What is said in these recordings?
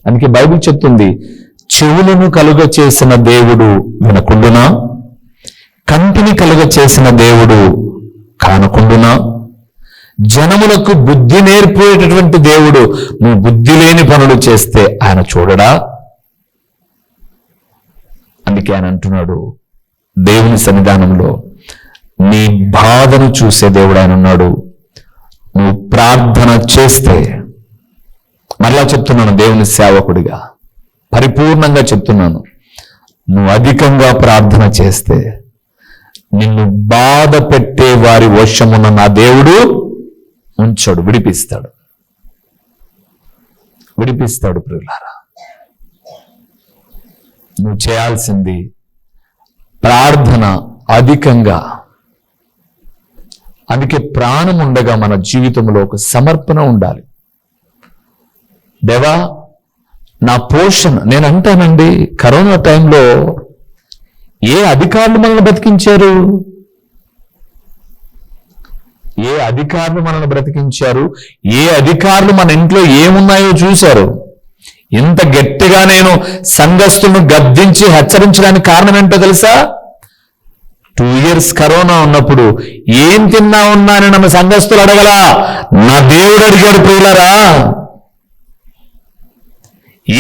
అందుకే బైబిల్ చెప్తుంది, చెవులను కలుగ చేసిన దేవుడు వినకుండునా, కంటిని కలుగ చేసిన దేవుడు కానకుండునా, జనములకు బుద్ధి నేర్పేటటువంటి దేవుడు నువ్వు బుద్ధి లేని పనులు చేస్తే ఆయన చూడడా? అందుకే ఆయన అంటున్నాడు దేవుని సన్నిధానంలో, నీ బాధను చూసే దేవుడు ఆయన ఉన్నాడు. నువ్వు ప్రార్థన చేస్తే, మరలా చెప్తున్నాను దేవుని సేవకుడిగా పరిపూర్ణంగా చెప్తున్నాను, నువ్వు అధికంగా ప్రార్థన చేస్తే నిన్ను బాధ పెట్టే వారి వశమున నా దేవుడు ఉంచాడు, విడిపిస్తాడు. ప్రియులారా, నువ్వు చేయాల్సింది ప్రార్థన అధికంగా. అందుకే ప్రాణం ఉండగా మన జీవితంలో ఒక సమర్పణ ఉండాలి. దేవా నా పోషణ, నేను అంటానండి, కరోనా టైంలో ఏ అధికారులు మనల్ని బ్రతికించారు? ఏ అధికారులు మనల్ని బ్రతికించారు? ఏ అధికారులు మన ఇంట్లో ఏమున్నాయో చూశారు? ఇంత గట్టిగా నేను సంఘస్థులను గద్దించి హెచ్చరించడానికి కారణం ఏంటో తెలుసా? 2 years కరోనా ఉన్నప్పుడు ఏం తిన్నా ఉన్నానని నన్ను సంఘస్థులు అడగలా, నా దేవుడు అడిగాడు. ప్రియులారా,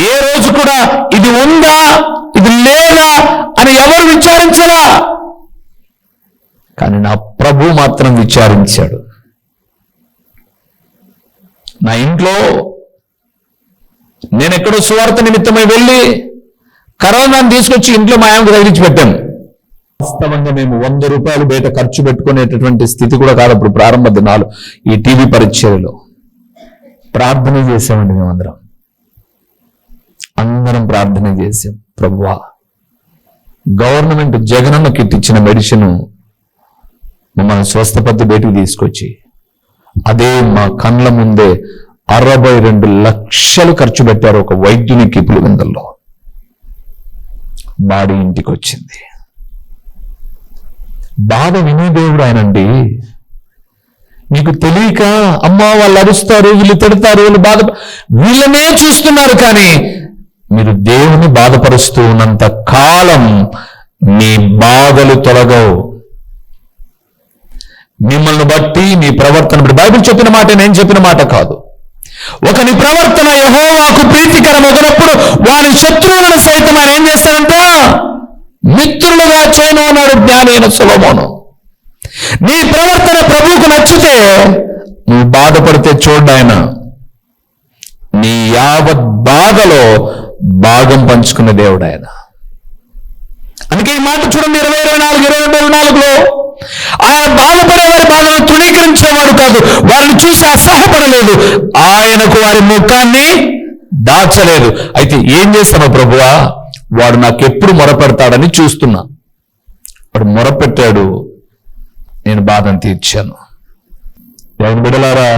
ఏ రోజు కూడా ఇది ఉందా ఇది లేదా అని ఎవరు విచారించరా, కానీ నా ప్రభు మాత్రం విచారించాడు. నా ఇంట్లో నేను ఎక్కడో సువార్త నిమిత్తమై వెళ్ళి కరోనాను తీసుకొచ్చి ఇంట్లో మా ఆయనకు తగిలించి పెట్టాను. వాస్తవంగా మేము 100 రూపాయలు బయట ఖర్చు పెట్టుకునేటటువంటి స్థితి కూడా కాదు అప్పుడు ప్రారంభ దినాలు. ఈ టీవీ పరిచర్యలో ప్రార్థన చేసామండి, అందరం ప్రార్థన చేసాం. ప్రభువా, గవర్నమెంట్ జగనన్న కిట్ ఇచ్చిన మెడిసిన్ మమ్మల్ని స్వస్థపత్తి బయటికి తీసుకొచ్చి అదే మా కళ్ళ ముందే 62 లక్షలు ఖర్చు పెట్టారు ఒక వైద్యునికి. పులివెందుల్లో బాడీ ఇంటికి వచ్చింది. బాధ వినే దేవుడు ఆయనండి. మీకు తెలియక అమ్మా వాళ్ళు అరుస్తారు, వీళ్ళు తిడతారు, వీళ్ళు వీళ్ళనే చూస్తున్నారు. కానీ మీరు దేవుని బాధపరుస్తూ ఉన్నంత కాలం మీ బాధలు తొలగవు. మిమ్మల్ని బట్టి మీ ప్రవర్తన బట్టి, బైబిల్ చెప్పిన మాట నేను చెప్పిన మాట కాదు, ఒకని ప్రవర్తన యెహోవాకు ప్రీతికరం ఒకనప్పుడు వారి శత్రువులను సైతం ఆయన ఏం చేస్తాడంట? మిత్రులుగా చేయను అన్నాడు జ్ఞాని అయిన సొలొమోను. నీ ప్రవర్తన ప్రభువుకు నచ్చితే నువ్వు బాధపడితే చూడు, ఆయన నీ యావత్ బాధలో భాగం పంచుకున్న దేవుడు ఆయన. అందుకే ఈ మాట చూడండి, 20:24 ఆయన బాధపడే వారి బాధను తృణీకరించేవాడు కాదు, వారిని చూసి అసహ్యపడలేదు, ఆయనకు వారి ముఖాన్ని దాచలేదు. అయితే ఏం చేస్తాను ప్రభువా, వాడు నాకెప్పుడు మొరపెడతాడని చూస్తున్నా. వాడు మొరపెట్టాడు, నేను బాధను తీర్చాను. దేవుని బిడ్డలారా,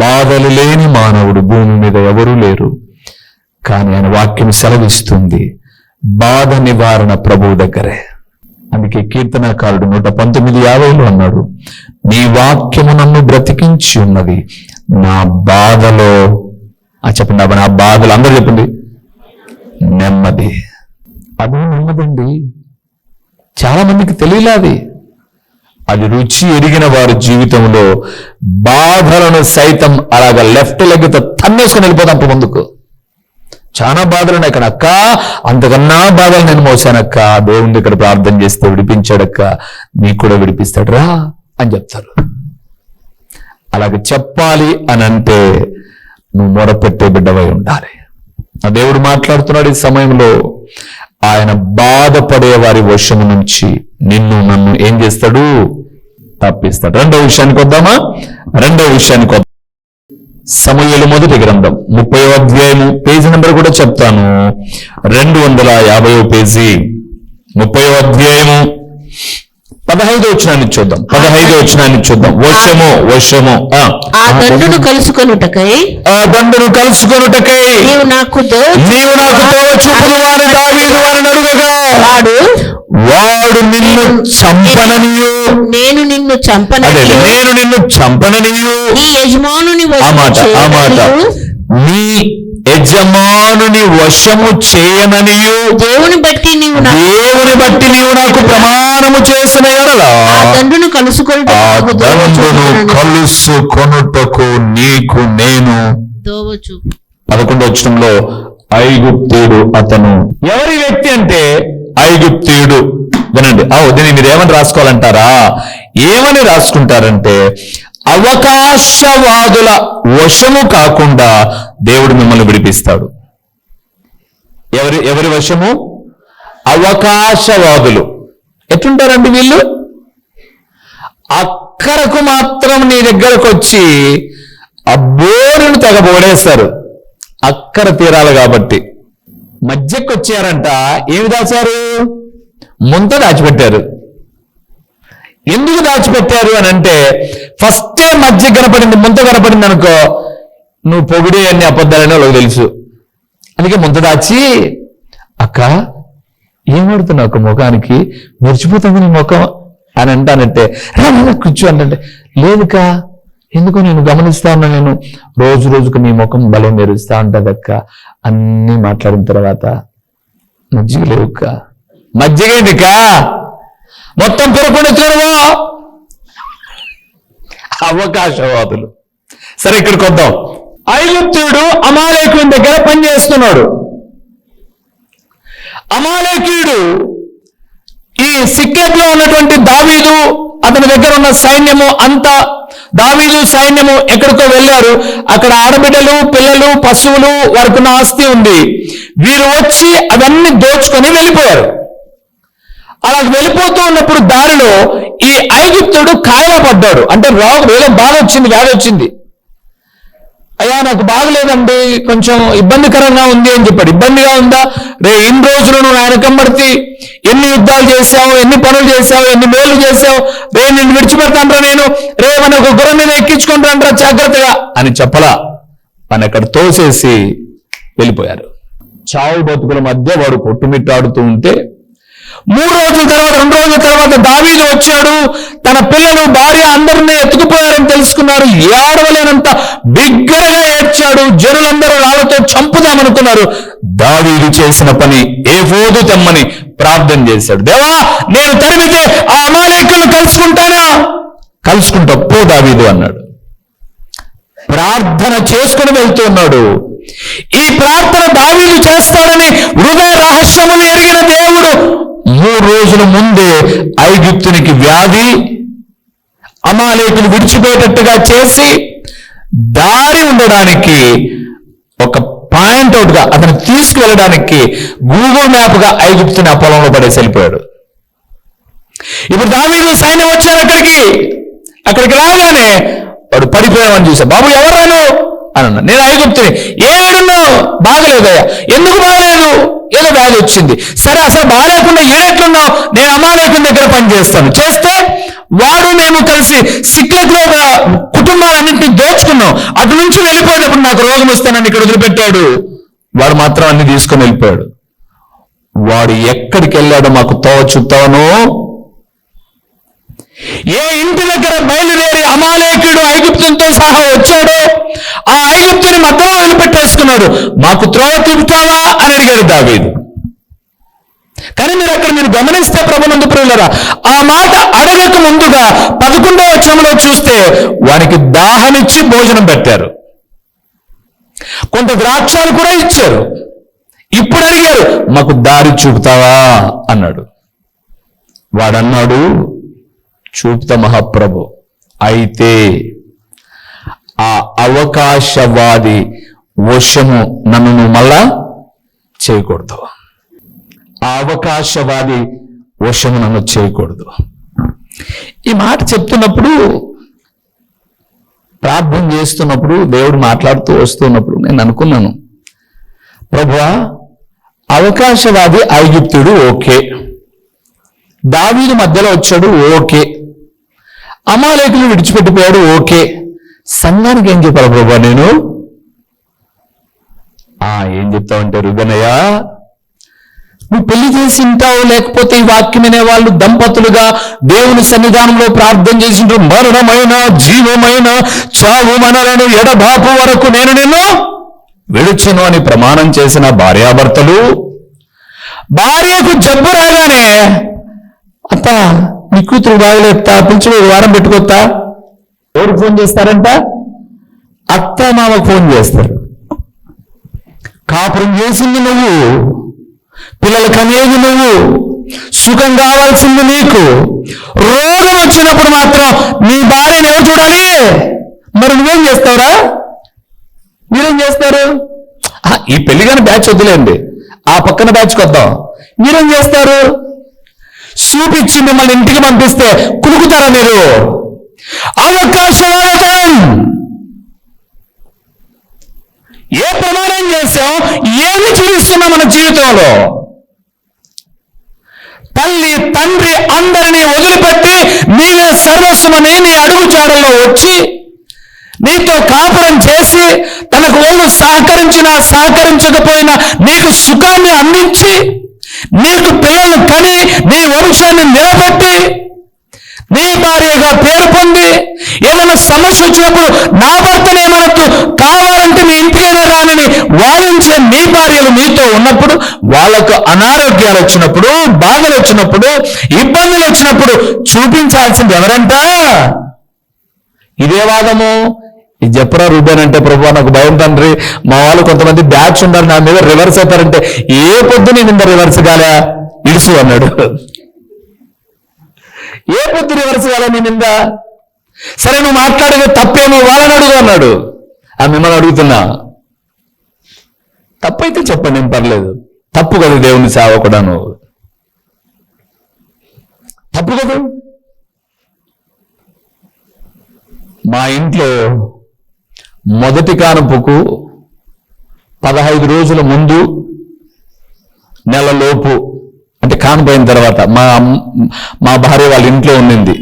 బాధలు లేని మానవుడు భూమి మీద ఎవరూ లేరు. కానీ ఆయన వాక్యం సెలవిస్తుంది, బాధ నివారణ ప్రభువు దగ్గరే. అందుకే కీర్తనాకారుడు 119:50 అన్నాడు, నీ వాక్యము నన్ను బ్రతికించి ఉన్నది, నా బాధలో చెప్పండి, నా బాధలు అందరూ చెప్పండి, నెమ్మది. అది నెమ్మదండి. చాలా మందికి తెలియలేదు. అది రుచి ఎరిగిన వారి జీవితంలో బాధలను సైతం అలాగ లెఫ్ట్ లెగ్తో తన్నేసుకుని వెళ్ళిపోతాం ముందుకు. చాలా బాధలు ఉన్నాయి అక్కడ, అక్క అంతకన్నా బాధలు నేను మోసానక్క, దేవుని దగ్గర ప్రార్థన చేస్తే విడిపించాడక్క, నీకు కూడా విడిపిస్తాడు రా అని చెప్తారు. అలాగే చెప్పాలి అని అంటే నువ్వు మొరపెట్టే బిడ్డవై ఉండాలి. ఆ దేవుడు మాట్లాడుతున్నాడు ఈ సమయంలో. ఆయన బాధపడే వారి వశము నుంచి నిన్ను నన్ను ఏం చేస్తాడు? తప్పిస్తాడు. రెండో విషయానికి వద్దామా? సమూయేలు మొదటి గ్రంథం 30వ అధ్యాయము, పేజీ నెంబర్ కూడా చెప్తాను, 250వ పేజీ, 30వ అధ్యాయము 15వ వచనాన్ని చూద్దాం. 15వ వచనాన్ని చూద్దాం. వశము ఆ దండును కలుసుకొనుటకై నీవు నాకు తోవ చూపుదు వారి దావీదు వారిని అడుగగా వాడు నిన్ను చంపననియు నేను నిన్ను చంపననియు నీ యజమానుని ఆ మాట నీ యజమానుని వశము చేయననియు దేవుని బట్టి నీవు నాకు ప్రమాణము చేసిన ఎడల ఆ దండును కలుసుకొనుటకు నీకు నేను దోవచ్చు. 11వ వచనంలో ఐగుప్తీయుడు అతను. ఎవరి వ్యక్తి అంటే ఐగుప్తీయుడు. వినండి, దీన్ని మీరు ఏమని రాసుకోవాలంటారా? ఏమని రాసుకుంటారంటే అవకాశవాదుల వశము కాకుండా దేవుడు మిమ్మల్ని విడిపిస్తాడు. ఎవరి వశము? అవకాశవాదులు. ఎట్లుంటారండి వీళ్ళు? అక్కరకు మాత్రం నీ దగ్గరకు వచ్చి అబ్బోరును తెగబోడేస్తారు. అక్కర తీరాలి కాబట్టి. మధ్యకు వచ్చారంట, ఏమి దాచారు? ముంత దాచిపెట్టారు. ఎందుకు దాచిపెట్టారు అని అంటే, ఫస్టే మధ్య కనపడింది, ముంత కనపడింది అనుకో, నువ్వు పొగిడే అన్ని అబద్ధాలని వాళ్ళకి తెలుసు. అందుకే ముంత దాచి, అక్క ఏమడుతున్నావు ఒక ముఖానికి, మెరిచిపోతుంది నీ ముఖం అని అంటానంటే, రా కూర్చో అంటే, లేదుకా ఎందుకో నేను గమనిస్తా ఉన్నా, నేను రోజు రోజుకు నీ ముఖం బలం మెరుస్తా ఉంటదక్క. అన్నీ మాట్లాడిన తర్వాత మజ్జిగ లేవుక్క. మజ్జిగేంటికా? మొత్తం పొరపడి చూడవా? అవకాశవాదులు. సరే, ఇక్కడికి వద్దాం. ఐగుప్తుడు అమాలేకుని దగ్గర పనిచేస్తున్నాడు. అమాలేకీయుడు ఈ సిక్లెగ్ లో ఉన్నటువంటి దావీదు, అతని దగ్గర ఉన్న సైన్యము అంతా, దావీదు సైన్యము ఎక్కడికో వెళ్ళారు. అక్కడ ఆడబిడ్డలు, పిల్లలు, పశువులు, వారికి ఉన్న ఆస్తి ఉంది. వీరు వచ్చి అవన్నీ దోచుకొని వెళ్ళిపోయారు. అలా వెళ్ళిపోతూ ఉన్నప్పుడు దారిలో ఈ ఐగుప్తుడు కాయలా పడ్డాడు. అంటే ఏదో బాధ వచ్చింది, వ్యాధి వచ్చింది. అయ్యా నాకు బాగలేదండి, కొంచెం ఇబ్బందికరంగా ఉంది అని చెప్పాడు. ఇబ్బందిగా ఉందా? ఇన్ని రోజులు నువ్వు ఆయన కమ్మడితే ఎన్ని యుద్ధాలు చేశావు, ఎన్ని పనులు చేశావు, ఎన్ని మేలు చేశావు, నిన్ను విడిచిపెడతాంట్రా నేను, మన ఒక గుర్రం మీద ఎక్కించుకుంటాంట్రా జాగ్రత్తగా అని చెప్పలా. అని అక్కడ తోసేసి వెళ్ళిపోయారు. చావు బతుకుల మధ్య వాడు కొట్టుమిట్టాడుతూ ఉంటే 3 రోజుల తర్వాత, 2 రోజుల తర్వాత దావీదు వచ్చాడు. తన పిల్లలు, భార్య అందరినీ ఎత్తుకుపోయారని తెలుసుకున్నారు. ఏడవలేనంత బిగ్గరగా ఏడ్చాడు. జనులందరూ రాళ్లతో చంపుదామనుకున్నారు. దావీదు చేసిన పని ఏఫోదు తెమ్మని ప్రార్థన చేశాడు. దేవా, నేను తరిమితే ఆ అమాలేకులను కలుసుకుంటానా? కలుసుకుంటా పో దావీదు అన్నాడు. ప్రార్థన చేసుకుని వెళ్తున్నాడు. ఈ ప్రార్థన దావీదు చేస్తాడని హృదయ రహస్యములు ఎరిగిన దేవుడు 3 రోజుల ముందే ఐగుప్తునికి వ్యాధి, అమాలేకులు విడిచిపోయేటట్టుగా చేసి దారి ఉండడానికి ఒక పాయింట్ అవుట్ గా అతను తీసుకువెళ్ళడానికి గూగుల్ మ్యాప్ గా ఐగుప్తుని ఆ పొలంలో పడేసి వెళ్ళిపోయాడు. ఇప్పుడు దావీదు సైన్యం వచ్చారు అక్కడికి రాగానే వాడు పడిపోయామని చూసా. బాబు ఎవరాను అని అన్నా. నేను ఐగుప్తుని. ఏడున్నావు? బాగలేదయ్యా. ఎందుకు బాగలేదు? ఏదో వ్యాధి వచ్చింది. సరే, అసలు బాగాలేకుండా ఏడెట్లున్నావు? నేను అమాలేకుని దగ్గర పనిచేస్తాను. చేస్తే వాడు మేము కలిసి సిక్లెగ్లో కుటుంబాలన్నింటినీ దోచుకున్నాం. అటు నుంచి వెళ్ళిపోయేటప్పుడు నాకు రోగం వస్తానని ఇక్కడ వదిలిపెట్టాడు. వాడు మాత్రం అన్ని తీసుకొని వెళ్ళిపోయాడు. వాడు ఎక్కడికి వెళ్ళాడో మాకు తోచుతాను. ఏ ఇంటి దగ్గర బయలుదేరి అమాలేకుడు ఐగుప్తునితో సహా వచ్చాడో ఆ ఐగుప్తుని మధ్యలో వదిలిపెట్టేసుకున్నాడు. మాకు త్రోవ చూపుతావా అని అడిగాడు దావీదు. కానీ మీరు గమనిస్తే ప్రభునందు ప్రియులారా, ఆ మాట అడగక ముందుగా 11వ వచనంలో చూస్తే వానికి దాహమిచ్చి భోజనం పెట్టారు, కొంత ద్రాక్షాలు కూడా ఇచ్చారు. ఇప్పుడు అడిగారు, మాకు దారి చూపుతావా అన్నాడు. వాడన్నాడు, చూపుతా మహాప్రభు. అయితే ఆ అవకాశవాది వశము నన్ను మళ్ళా చేయకూడదు. ఆ అవకాశవాది వశము నన్ను చేయకూడదు. ఈ మాట చెప్తున్నప్పుడు, ప్రార్థన చేస్తున్నప్పుడు, దేవుడు మాట్లాడుతూ వస్తున్నప్పుడు నేను అనుకున్నాను, ప్రభువా, అవకాశవాది ఐగుప్తుడు ఓకే, దావీదు మధ్యలో వచ్చాడు ఓకే, అమాలేకులు విడిచిపెట్టిపోయాడు ఓకే, సంఘానికి ఏం చెప్పాలి ప్రభువా నేను? ఏం చెప్తావంటే, రుగనయ్య, నువ్వు పెళ్లి చేసి ఉంటావు, లేకపోతే ఈ వాక్యం వినే వాళ్ళు దంపతులుగా దేవుని సన్నిధానంలో ప్రార్థన చేసిండ్రు, మరణమైన జీవమైన చావు మనలను ఎడబాపు వరకు నేను నిన్ను విడుచును అని ప్రమాణం చేసిన భార్యాభర్తలు భార్యకు జబ్బు రాగానే అత్త నీ కూతురు బాగలేస్తా పిలిచి వారం పెట్టుకొస్తా ఎవరు ఫోన్ చేస్తారంట? అత్త మామకు ఫోన్ చేస్తారు. కాపురం చేసింది నువ్వు, పిల్లలు కనేది నువ్వు, సుఖం కావాల్సింది నీకు. రోగం వచ్చినప్పుడు మాత్రం నీ భార్యను ఎవరు చూడాలి? మరి నువ్వేం చేస్తావురా? మీరేం చేస్తారు? ఈ పెళ్లిగాని బ్యాచ్ వద్దులేండి, ఆ పక్కన బ్యాచ్కి వద్దాం. మీరేం చేస్తారు? చూపించి మిమ్మల్ని ఇంటికి పంపిస్తే కులుకుతారా మీరు? అవకాశవాదం. ఏ ప్రమాణం చేస్తాం, ఏమి చూపిస్తున్నాం మన జీవితంలో? తల్లి తండ్రి అందరినీ వదిలిపెట్టి నీవే సర్వస్వమని నీ అడుగుచాడల్లో వచ్చి నీతో కాపురం చేసి తనకు వాళ్ళు సహకరించినా సహకరించకపోయినా నీకు సుఖాన్ని అందించి నీకు పిల్లలు కని నీ వంశాన్ని నిలబెట్టి నీ భార్యగా పేరు పొంది ఏదైనా సమస్య వచ్చినప్పుడు నా భర్తనే మనకు కావాలంటే మీ ఇంటికైనా రానని వాదించే నీ భార్యలు నీతో ఉన్నప్పుడు వాళ్ళకు అనారోగ్యాలు వచ్చినప్పుడు, బాధలు వచ్చినప్పుడు, ఇబ్బందులు వచ్చినప్పుడు చూపించాల్సింది ఎవరంట? ఇదే వాదము. ఇది చెప్పరా రూబేన్ అంటే, ప్రభు నాకు భయం తండ్రి, మా వాళ్ళు కొంతమంది బ్యాచ్ ఉన్నారు నా మీద రివర్స్ అవుతారంటే, ఏ పొద్దు నీ మీద రివర్స్ కాలే ఇడుసు అన్నాడు. ఏ పొద్దు రివర్స్ కాలే నీ మీద? సరే నువ్వు మాట్లాడేది తప్పేమో వాళ్ళని అడుగు అన్నాడు. మిమ్మల్ని అడుగుతున్నా, తప్పైతే చెప్పండి, ఏం పర్లేదు. తప్పు కదా దేవుని సేవ కూడా, నువ్వు తప్పు కదా. మా ఇంట్లో మొదటి కానుపుకు 15 రోజుల ముందు, నెలలోపు అంటే కానుపోయిన తర్వాత మా భార్య వాళ్ళ ఇంట్లో ఉండింది.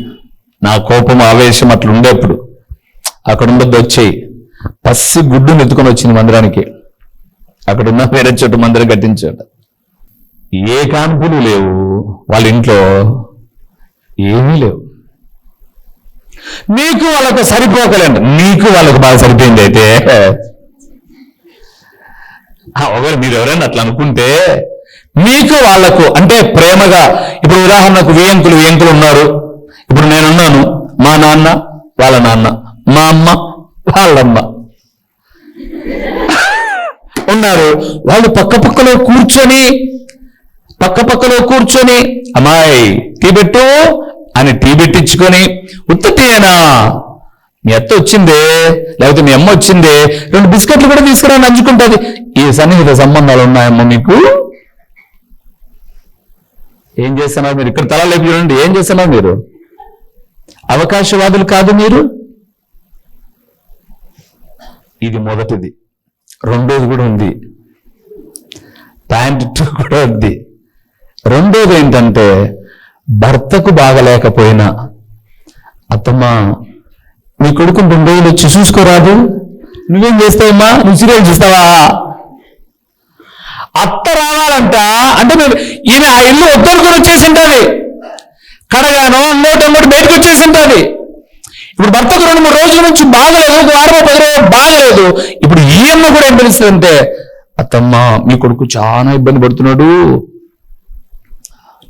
నా కోపం ఆవేశం అట్లా ఉండేప్పుడు అక్కడ ఉండొద్దు వచ్చేయి పసి గుడ్డును ఎత్తుకొని వచ్చింది మందిరానికి. అక్కడున్న వేరే చోటు మందిరం కట్టించాడు. ఏ కానుపులు లేవు వాళ్ళ ఇంట్లో, ఏమీ లేవు. నీకు వాళ్ళకు సరిపోకలేండి, నీకు వాళ్ళకు బాగా సరిపోయింది. అయితే ఒకవేళ మీరు ఎవరైనా అట్లా అనుకుంటే మీకు వాళ్ళకు అంటే ప్రేమగా, ఇప్పుడు ఉదాహరణకు వేయంకులు ఉన్నారు. ఇప్పుడు నేనున్నాను, మా నాన్న వాళ్ళ నాన్న, మా అమ్మ వాళ్ళమ్మ ఉన్నారు. వాళ్ళు పక్కపక్కలో కూర్చొని అమ్మాయి టీ పెట్టు అని టీ పెట్టించుకొని, ఉత్తటియేనా మీ అత్త వచ్చిందే లేకపోతే మీ అమ్మ వచ్చిందే 2 బిస్కెట్లు కూడా తీసుకురా నంచుకుంటుంది. ఈ సన్నిహిత సంబంధాలు ఉన్నాయమ్మా మీకు? ఏం చేస్తున్నారు మీరు? ఇక్కడ తల లేపి చూడండి, ఏం చేస్తున్నారు మీరు? అవకాశవాదులు కాదు మీరు. ఇది మొదటిది. రెండోది కూడా ఉంది, పాయింట్ 2 కూడా ఉంది. రెండోది ఏంటంటే, భర్తకు బాగలేకపోయినా అత్తమ్మా నీ కొడుకుని 2 రోజులు వచ్చి చూసుకోరాదు, నువ్వేం చేస్తావమ్మా, నువ్వు సీరియల్ చూస్తావా? అత్త రావాలంట అంటే ఈయన ఆ ఇల్లు ఒత్తరుకొని వచ్చేసి ఉంటుంది, కడగానో ఇంకోటి బయటకు వచ్చేసి ఉంటుంది. ఇప్పుడు భర్తకు 2-3 రోజుల నుంచి బాగలేదు, 1 వారమో 10 రోజులు బాగలేదు. ఇప్పుడు ఈ అమ్మ కూడా ఏం తెలుస్తుందంటే, అత్తమ్మ మీ కొడుకు చాలా ఇబ్బంది పడుతున్నాడు,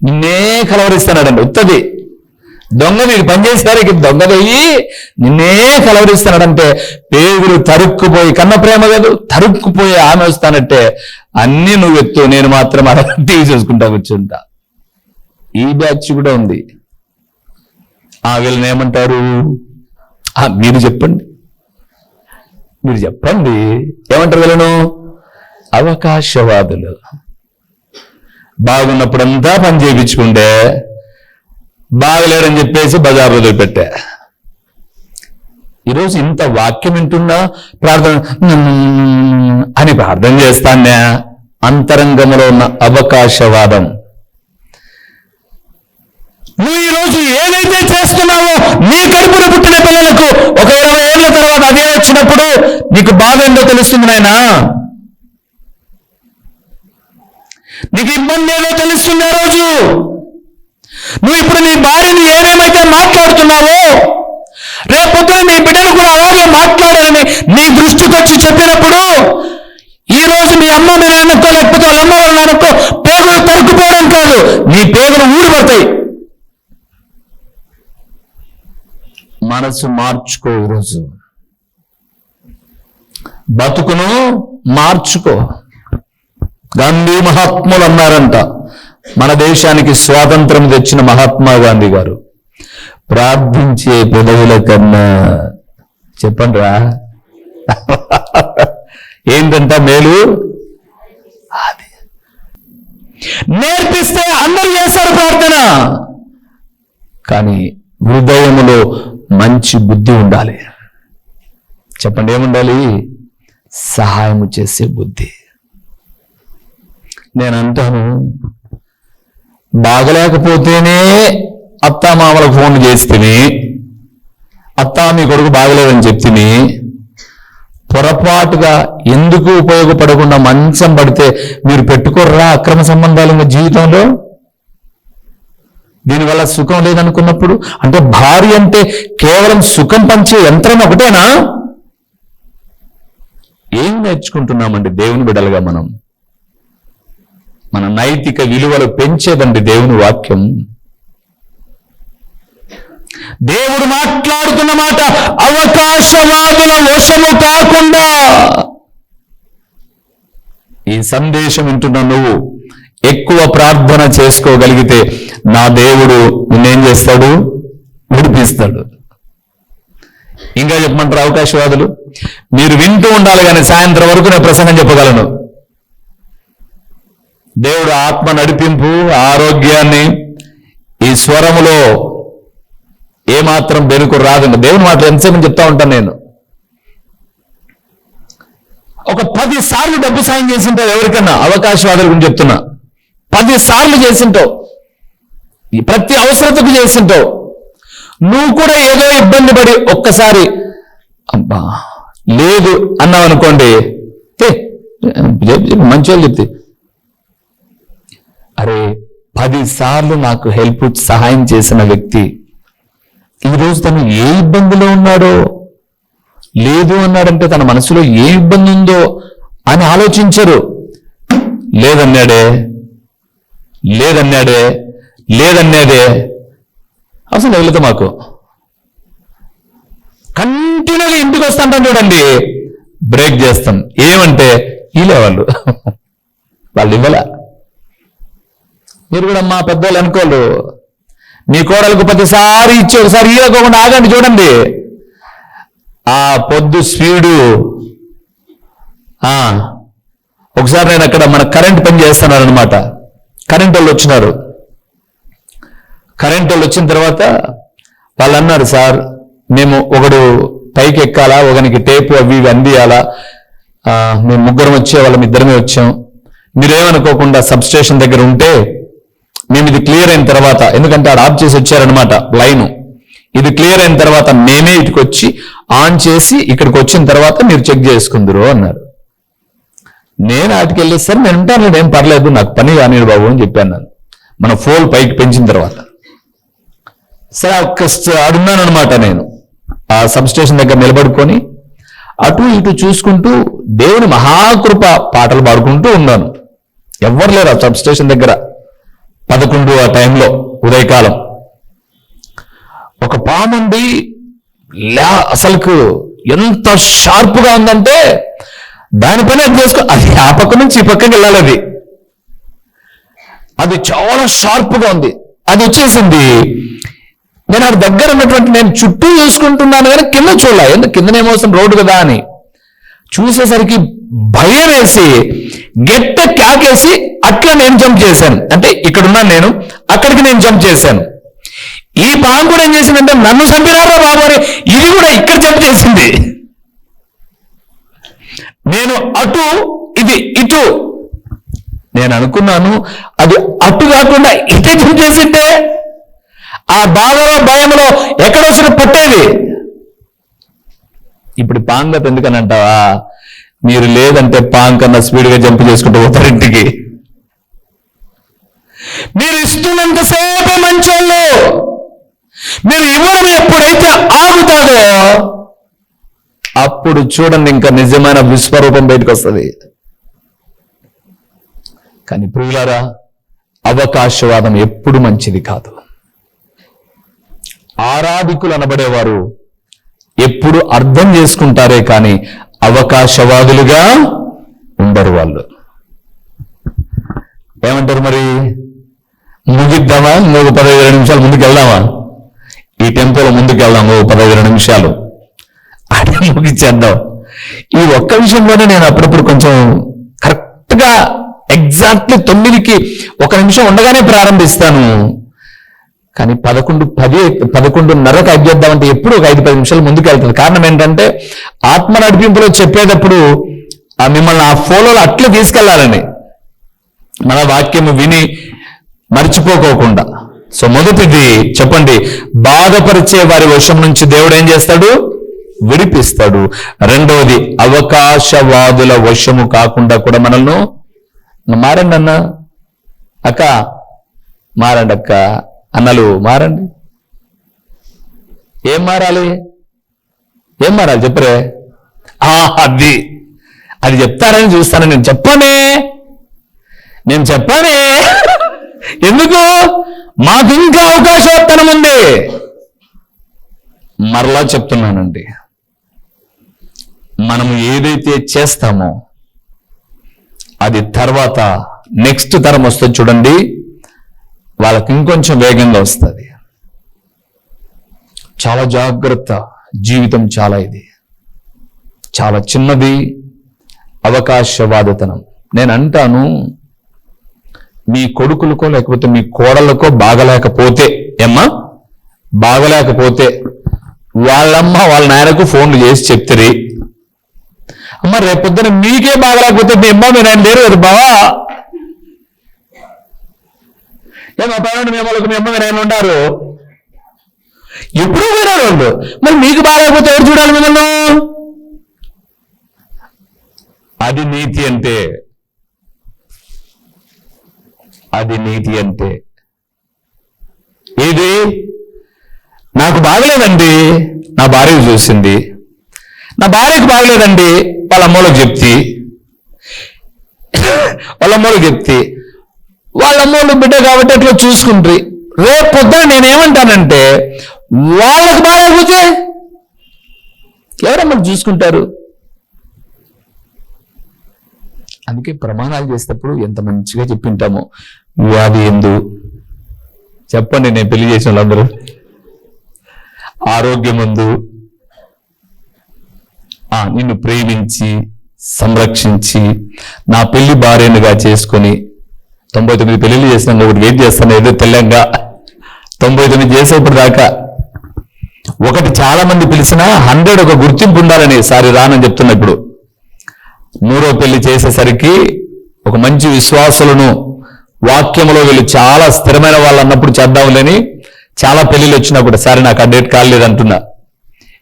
నిన్నే కలవరిస్తున్నాడండి. ఉత్తది దొంగ మీరు పనిచేస్తారు, ఇక దొంగదయ్యి నిన్నే కలవరిస్తున్నాడంటే పేగులు తరుక్కుపోయి, కన్న ప్రేమ కాదు తరుక్కుపోయి ఆమె వస్తానంటే అన్ని నువ్వు ఎత్తు, నేను మాత్రం అలా టీవీ చూసుకుంటా కూర్చుంటా. ఈ బ్యాచ్ కూడా ఉంది. వీళ్ళని ఏమంటారు? మీరు చెప్పండి ఏమంటారు వీళ్ళను? అవకాశవాదులు. బాగున్నప్పుడంతా పని చేయించుకుంటే, బాగలేడని చెప్పేసి బజార్ వదిలిపెట్టా. ఈరోజు ఇంత వాక్యం వింటున్నా ప్రార్థన అని ప్రార్థన చేస్తానే, అంతరంగంలో ఉన్న అవకాశవాదం. నువ్వు ఈరోజు ఏదైతే చేస్తున్నావో నీ కడుపున పుట్టిన పిల్లలకు ఒక 20 ఏళ్ల తర్వాత అదే వచ్చినప్పుడు నీకు బాధ ఏంటో తెలుస్తుంది నాయనా, నీకు ఇబ్బంది ఏదో తెలుస్తుంది. ఆ రోజు నువ్వు ఇప్పుడు నీ భార్యని ఏమేమైతే మాట్లాడుతున్నావో, రేపొద్దున నీ బిడ్డలు కూడా అలాగే మాట్లాడాలని నీ దృష్టికి వచ్చి చెప్పినప్పుడు తండ్రిని అనుకో, లేకపోతే వాళ్ళ అమ్మ వాళ్ళని అనుకో, పేగులు తరుక్కుపోవడం కాదు, నీ పేగులు ఊడిపోతాయి. మనసు మార్చుకో. ఈరోజు బతుకును మార్చుకో. గాంధీ మహాత్ములు అన్నారంట, మన దేశానికి స్వాతంత్రం తెచ్చిన మహాత్మా గాంధీ గారు, ప్రార్థించే పెదవుల కన్నా, చెప్పండి రా, ఏంటంట మేలు అది నేర్పిస్తే అందరూ చేస్తారు ప్రార్థన, కానీ హృదయములో మంచి బుద్ధి ఉండాలి. చెప్పండి, ఏముండాలి? సహాయం చేసే బుద్ధి. నేను అంటాను, బాగలేకపోతేనే అత్తా మామలకు ఫోన్ చేస్తేనే, అత్తా మీ కొడుకు బాగలేదని చెప్తేనే, పొరపాటుగా ఎందుకు ఉపయోగపడకుండా మంచం పడితే మీరు పెట్టుకోర్రా అక్రమ సంబంధాలు ఇంకా జీవితంలో? దీనివల్ల సుఖం లేదనుకున్నప్పుడు, అంటే భార్య అంటే కేవలం సుఖం పంచే యంత్రం ఒకటేనా? ఏం నేర్చుకుంటున్నామండి దేవుని బిడ్డలుగా మనం? మన నైతిక విలువలు పెంచేదండి దేవుని వాక్యం. దేవుడు మాట్లాడుతున్న మాట అవకాశవాదుల వశము కాకుండా. ఈ సందేశం వింటున్న నువ్వు ఎక్కువ ప్రార్థన చేసుకోగలిగితే నా దేవుడు నిన్నేం చేస్తాడు? విడిపిస్తాడు. ఇంకా చెప్పమంటారు అవకాశవాదులు? మీరు వింటూ ఉండాలి, కానీ సాయంత్రం వరకు నేను ప్రసంగం చెప్పగలను. దేవుడు ఆత్మ నడిపింపు, ఆరోగ్యాన్ని ఈ స్వరములో ఏమాత్రం బెరుకు రాదండి. దేవుని మాటలు ఎంతసేపు చెప్తా ఉంటాను నేను. ఒక 10 సార్లు డబ్బు సాయం చేసింటావు ఎవరికన్నా, అవకాశవాదుల గురించి చెప్తున్నా. 10 సార్లు చేసింటావు, ప్రతి అవసరతకు చేసింటావు. నువ్వు కూడా ఏదో ఇబ్బంది పడి ఒక్కసారి అబ్బా లేదు అన్నావు అనుకోండి, మంచి వాళ్ళు చెప్తే, అరే 10 సార్లు నాకు హెల్ప్ సహాయం చేసిన వ్యక్తి ఈరోజు తను ఏ ఇబ్బందిలో ఉన్నాడో, లేదు అన్నాడంటే తన మనసులో ఏ ఇబ్బంది ఉందో అని ఆలోచించరు. లేదన్నాడే లేదన్నాడే లేదన్నాడే అసలు వెళ్తా మాకు కంటిన్యూగా ఇంటికి వస్తాంటాం చూడండి, బ్రేక్ చేస్తాం. ఏమంటే వీలే వాళ్ళు ఇవ్వలే. మీరు కూడా మా పెద్దవాళ్ళు అనుకోలు, మీ కోడలకు 10 సారి ఇచ్చి ఒకసారి ఇవ్వకుండా ఆగండి చూడండి. ఆ పొద్దు స్పీడు. ఒకసారి నేను అక్కడ మన కరెంట్ పని చేస్తున్నారనమాట. కరెంట్ వాళ్ళు వచ్చినారు. కరెంట్ వాళ్ళు వచ్చిన తర్వాత వాళ్ళు అన్నారు, సార్ మేము ఒకడు పైకి ఎక్కాలా, ఒకనికి టేపు అవి ఇవి అందియాలా, మేము ముగ్గురం వచ్చే వాళ్ళం, ఇద్దరమే వచ్చాం. మీరేమనుకోకుండా సబ్ స్టేషన్ దగ్గర ఉంటే మేము ఇది క్లియర్ అయిన తర్వాత, ఎందుకంటే ఆడ ఆఫ్ చేసి వచ్చారనమాట లైను, ఇది క్లియర్ అయిన తర్వాత మేమే ఇటుకు వచ్చి ఆన్ చేసి ఇక్కడికి వచ్చిన తర్వాత మీరు చెక్ చేసుకుందరు అన్నారు. నేను వాటికి వెళ్ళి, సార్ నేను ఉంటాను, ఏం పర్లేదు, నాకు పని కానిడు బాబు అని చెప్పాను. నేను మన ఫోన్ పైకి పెంచిన తర్వాత సరే అడున్నాను అనమాట. నేను ఆ సబ్ స్టేషన్ దగ్గర నిలబడుకొని అటు ఇటు చూసుకుంటూ దేవుని మహాకృప పాటలు పాడుకుంటూ ఉన్నాను. ఎవ్వరు లేరు ఆ సబ్ స్టేషన్ దగ్గర. 11 ఆ టైంలో ఉదయకాలం. ఒక పాముండి అసలుకు ఎంత షార్ప్గా ఉందంటే దాని పని అది చేసుకో, అది ఆ పక్క నుంచి ఈ పక్కకి వెళ్ళాలి. అది చాలా షార్ప్గా ఉంది. అది వచ్చేసింది. నేను ఆడ దగ్గర ఉన్నటువంటి, నేను చుట్టూ చూసుకుంటున్నాను కానీ కింద చూడలే, ఎందుకు కిందనేమోసం రోడ్డు కదా అని చూసేసరికి భయం వేసి గెట్ట క్యాకేసి అట్లా నేను జంప్ చేశాను. అంటే ఇక్కడున్నాను నేను, అక్కడికి నేను జంప్ చేశాను. ఈ పాము కూడా ఏం చేసిందంటే నన్ను చంపినారా బాబు అని ఇది కూడా ఇక్కడ జంప్ చేసింది. నేను అటు, ఇది ఇటు. నేను అనుకున్నాను అది అటు కాకుండా ఇటే జంప్ చేసింటే ఆ బాధలో భయంలో ఎక్కడొచ్చిన పట్టేది. ఇప్పుడు పాంగత ఎందుకని అంటావా? మీరు లేదంటే పాంగ్ కన్నా స్పీడ్గా జంప్ చేసుకుంటూ పోతారు ఇంటికి. మీరు ఇస్తున్నంతసేపే మంచోళ్ళు, మీరు ఇవ్వడం ఎప్పుడైతే ఆగుతాడో అప్పుడు చూడండి ఇంకా నిజమైన విశ్వరూపం బయటకు వస్తుంది. కానీ ప్రియులారా, అవకాశవాదం ఎప్పుడు మంచిది కాదు. ఆరాధికులు అనబడేవారు ఎప్పుడు అర్థం చేసుకుంటారే కానీ అవకాశవాదులుగా ఉండరు. వాళ్ళు ఏమంటారు మరి? ముగిద్దామా? ఇంకొక 15 నిమిషాలు ముందుకు వెళ్దామా? ఈ టెంపోలో ముందుకు వెళ్దాం, ఓ 15 నిమిషాలు అదే ముగిచ్చేద్దాం. ఈ ఒక్క విషయంలోనే నేను అప్పుడప్పుడు కొంచెం కరెక్ట్గా ఎగ్జాక్ట్లీ 9కి 1 నిమిషం ఉండగానే ప్రారంభిస్తాను. కానీ 11:10-11:30కి అయ్యేద్దామంటే ఎప్పుడు ఒక 5-10 నిమిషాలు ముందుకు వెళ్తుంది. కారణం ఏంటంటే ఆత్మ నడిపింపులో చెప్పేటప్పుడు మిమ్మల్ని ఆ ఫోలోలో అట్లా తీసుకెళ్లాలని, మన వాక్యం విని మర్చిపోకోకుండా. సో మొదటిది చెప్పండి, బాధపరిచే వారి వశం నుంచి దేవుడు ఏం చేస్తాడు? విడిపిస్తాడు. రెండవది, అవకాశవాదుల వశము కాకుండా కూడా మనల్ని మారండి అన్న, అక్క మారండి, అక్క అన్నలు మారండి. ఏం మారాలి? చెప్పరే? అది చెప్తారని చూస్తాను. నేను చెప్పానే ఎందుకు? మాకు ఇంకా అవకాశం ఉంది. మరలా చెప్తున్నానండి, మనము ఏదైతే చేస్తామో అది తర్వాత నెక్స్ట్ తరం వస్తుంది చూడండి, వాళ్ళకి ఇంకొంచెం వేగంగా వస్తుంది. చాలా జాగ్రత్త. జీవితం చాలా చిన్నది. అవకాశవాదతనం. నేను అంటాను, మీ కొడుకులకో లేకపోతే మీ కోడళ్ళకో బాగలేకపోతే వాళ్ళమ్మ వాళ్ళ నాయనకు ఫోన్లు చేసి చెప్తారు, అమ్మ రేపొద్దున మీకే బాగలేకపోతే మీ అమ్మ మీ నాయన లేరు కదా బావా, మీ అమ్మ మీ నాయన ఉంటారు, ఎప్పుడూ పోయినారు వాళ్ళు. మరి మీకు బాగలేకపోతే ఎవరు చూడాలి మిమ్మల్ని? అది నీతి అంటే. ఇది నాకు బాగలేదండి, నా భార్య చూసింది. నా భార్యకు బాగలేదండి, వాళ్ళ అమ్మలోకి చెప్తి వాళ్ళ అమ్మోళ్ళు బిడ్డ కాబట్టి అట్లా చూసుకుంటారు. రేపు పొద్దున నేనేమంటానంటే, వాళ్ళకు బాగలేకపోతే ఎవరమ్మా చూసుకుంటారు? అందుకే ప్రమాణాలు చేసేటప్పుడు ఎంత మంచిగా చెప్పింటామో, వ్యాధి ఎందు చెప్పండి, నేను పెళ్లి చేసిన వాళ్ళందరూ, ఆరోగ్యమందు నిన్ను ప్రేమించి సంరక్షించి నా పెళ్లి భార్యనుగా చేసుకొని 99 పెళ్లిళ్ళు చేసినాం. ఒకటి వెయిట్ చేస్తాను, ఏదో తెల్లంగా 99 చేసేప్పుడు దాకా. ఒకటి చాలా మంది పిలిచినా 100 ఒక గుర్తింపు ఉండాలని సారి రానని చెప్తున్నా. ఇప్పుడు 100వ పెళ్లి చేసేసరికి ఒక మంచి విశ్వాసులను వాక్యంలో వీళ్ళు చాలా స్థిరమైన వాళ్ళు అన్నప్పుడు చేద్దాంలేని చాలా పెళ్లిళ్ళు వచ్చినా కూడా సరే నాకు ఆ డేట్ కాలేదు అంటున్నా.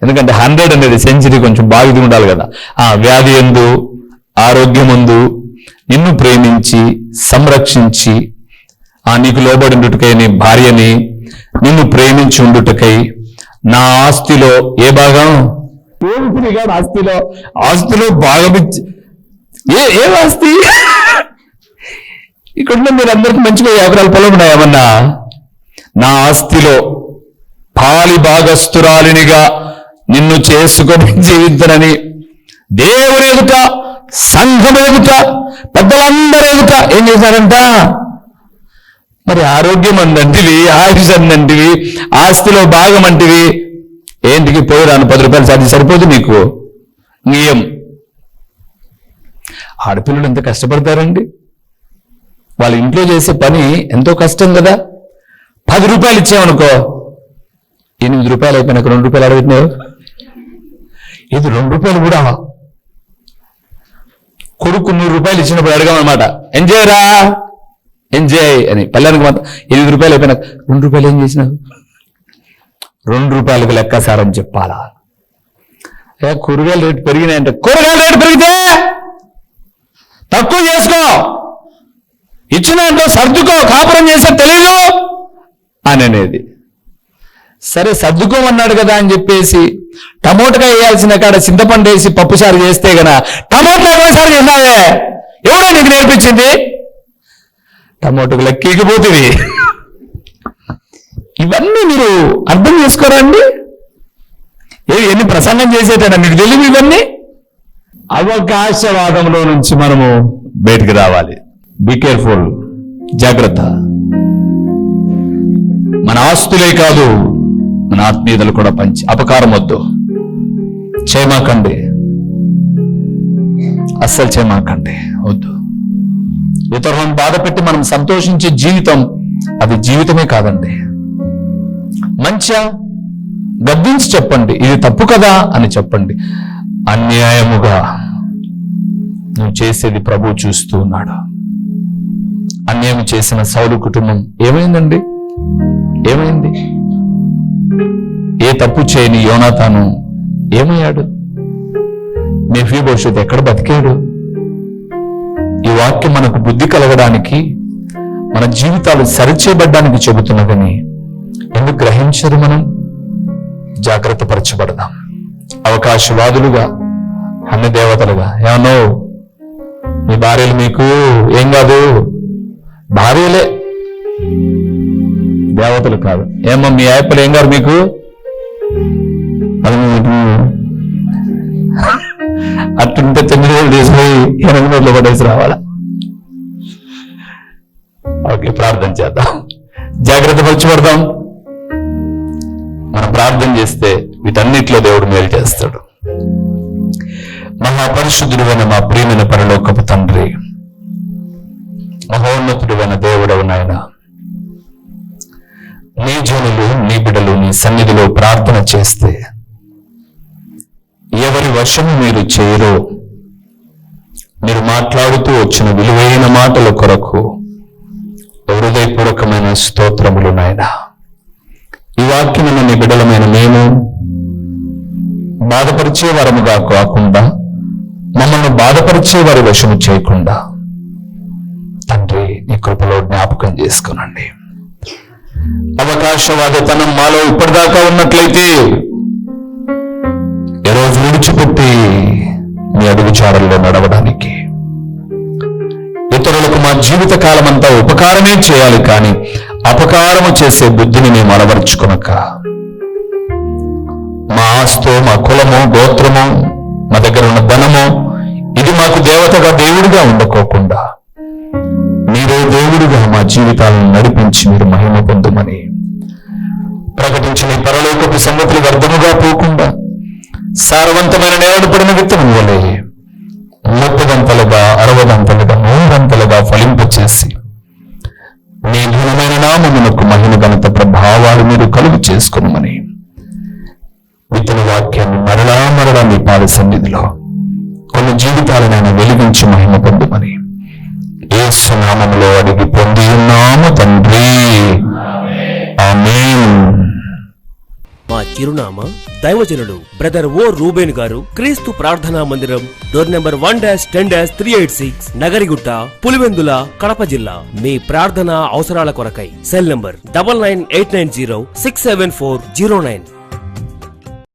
ఎందుకంటే 100 అనేది సెంచరీ కొంచెం బాగా ఉండాలి కదా. వ్యాధి యందు ఆరోగ్యమందు నిన్ను ప్రేమించి సంరక్షించి నీకు లోబడి ఉండుటకై నీ భార్యని నిన్ను ప్రేమించి ఉండుటకై నా ఆస్తిలో ఏ భాగం? ఆస్తిలో భాగం ఏ ఆస్తి? ఇక్కడ మీరందరికీ మంచిగా 50 ఎకరాల పొలం ఉన్నాయేమన్నా? నా ఆస్తిలో పాలి భాగస్తురాలినిగా నిన్ను చేసుకొని జీవించనని దేవుని ఎదుట, సంఘం ఎదుట, పెద్దలందరూ ఎదుట ఏం చేశారంట? మరి ఆరోగ్యం అందంటివి, ఆయుష్ అందంటివి, ఆస్తిలో భాగం అంటివి, ఏంటికి పోయి రాను 10 రూపాయలు అది సరిపోదు నీకు? నియం. ఆడపిల్లలు ఎంత కష్టపడతారండి, వాళ్ళ ఇంట్లో చేసే పని ఎంతో కష్టం కదా. 10 రూపాయలు ఇచ్చామనుకో, 8 రూపాయలు అయిపోయినాక 2 రూపాయలు అడగట్లేవు. ఇది 2 రూపాయలు కూడా. కొడుకు 100 రూపాయలు ఇచ్చినప్పుడు అడగమన్నమాట, ఎంజాయ్ అని. పల్లెనికి మాత్రం 8 రూపాయలు అయిపోయినాక 2 రూపాయలు ఏం చేసినావు? 2 రూపాయలకు లెక్కసారం చెప్పాలా? కూరగాయల రేటు పెరిగినాయంటే, కూరగాయల రేటు పెరిగితే తక్కువ చేసుకో, ఇచ్చిన సర్దుకో, కాపురం చేసే తెలియదు అని అనేది. సరే సర్దుకోమన్నాడు కదా అని చెప్పేసి టమోటా వేయాల్సిన కాడ చింతపండు వేసి పప్పుసారు చేస్తే గన టమోటా ఒకసారి చేసినావే, ఎవడో నీకు నేర్పించింది? టమోటాకు లెక్కిపోతుంది. ఇవన్నీ మీరు అర్థం చేసుకోరా అండి? ఎన్ని ప్రసంగం చేసేటా మీకు తెలియదు ఇవన్నీ? అవకాశవాదంలో నుంచి మనము బయటికి రావాలి. బీ కేర్ఫుల్, జాగ్రత్త. మన ఆస్తులే కాదు, మన ఆత్మీయతలు కూడా పంచి అపకారం వద్దు, చేయమాకండి, అస్సలు చేయమాకండి, వద్దు. ఇతరులను బాధ పెట్టి మనం సంతోషించే జీవితం అది జీవితమే కాదండి. మంచిగా గద్దించి చెప్పండి, ఇది తప్పు కదా అని చెప్పండి. అన్యాయముగా నువ్వు చేసేది ప్రభు చూస్తూ ఉన్నాడు. అన్యాయం చేసిన సౌలు కుటుంబం ఏమైందండి? ఏమైంది? ఏ తప్పు చేయని యోనాతాను ఏమయ్యాడు? మెఫీబోషెతు ఎక్కడ బతికాడు? ఈ వాక్యం మనకు బుద్ధి కలగడానికి, మన జీవితాలు సరిచేయబడ్డానికి చెబుతున్నదని ఎందుకు గ్రహించరు? మనం జాగ్రత్త పరచబడదాం. అవకాశవాదులుగా, అన్ని దేవతలుగా ఏమన్నా మీ భార్యలు మీకు ఏం కాదు, భార్యలే దేవతలు కాదు. ఏమో మీ ఆయప్పలు ఏం కాదు మీకు, అది అట్టుంటే 9 రోజులు తీసుకుపోయి 8 రోజులు పడేసి రావాలా? ఓకే, ప్రార్థన చేద్దాం, జాగ్రత్త పరచబడదాం. మనం ప్రార్థన చేస్తే వీటన్నిటిలో దేవుడు మేలు చేస్తాడు. మహాపరిశుద్ధుడైన మా ప్రియమైన పరలోకపు తండ్రి, మహోన్నతుడైన దేవుడవు నాయన, నీ జనులు, నీ బిడ్డలు నీ సన్నిధిలో ప్రార్థన చేస్తే ఎవరి వశము మీరు చేయరో, మీరు మాట్లాడుతూ వచ్చిన విలువైన మాటల కొరకు హృదయపూర్వకమైన స్తోత్రములు నాయన. ఈ వాక్యమును నీ బిడ్డలమైన మేము బాధపరిచే వారముగా కాకుండా, మమ్మల్ని బాధపరిచే వారి వశము చేయకుండా తండ్రి నీ కృపలో జ్ఞాపకం చేసుకునండి. అవకాశవాదతనం మాలో ఇప్పటిదాకా ఉన్నట్లయితే ఈరోజు విడిచిపెట్టి మీ అడుగుచారల్లో నడవడానికి, ఇతరులకు మా జీవిత కాలం అంతా ఉపకారమే చేయాలి కానీ అపకారము చేసే బుద్ధిని మేము అలవరుచుకొనక, మా ఆస్తో, మా కులము, గోత్రము, మా దగ్గర ఉన్న ధనము ఇది మాకు దేవతగా, దేవుడిగా ఉండకోకుండా మీరే దేవుడిగా మా జీవితాలను నడిపించి మీరు మహిమ పొందుమని ప్రకటించిన పరలోకపు సంగతులు వ్యర్థముగా పోకుండా సారవంతమైన నేలను పడిన విత్తనం వలె 30 60 100 ఫలింపచేసి మీ ఘనమైన నామమునకు మహిమ ఘనత ప్రభావాలు మీరు కలుగు చేసుకున్నామని విత్తన వాక్యాన్ని మరలా మీ పాద సన్నిధిలో కొన్ని జీవితాలను వెలిగించి మహిమ పొందుమని యేసు నామములో అడిగి పొంది ఉన్నాము తండ్రి, ఆమేన్. మా చిరునామా దైవజనుడు బ్రదర్ ఓ రూబేన్ గారు, క్రీస్తు ప్రార్థనా మందిరం, డోర్ నెంబర్ 1-10-386, నగరిగుట్ట, పులివెందుల, కడప జిల్లా. మీ ప్రార్థనా అవసరాల కొరకై సెల్ నంబర్ 9989067409.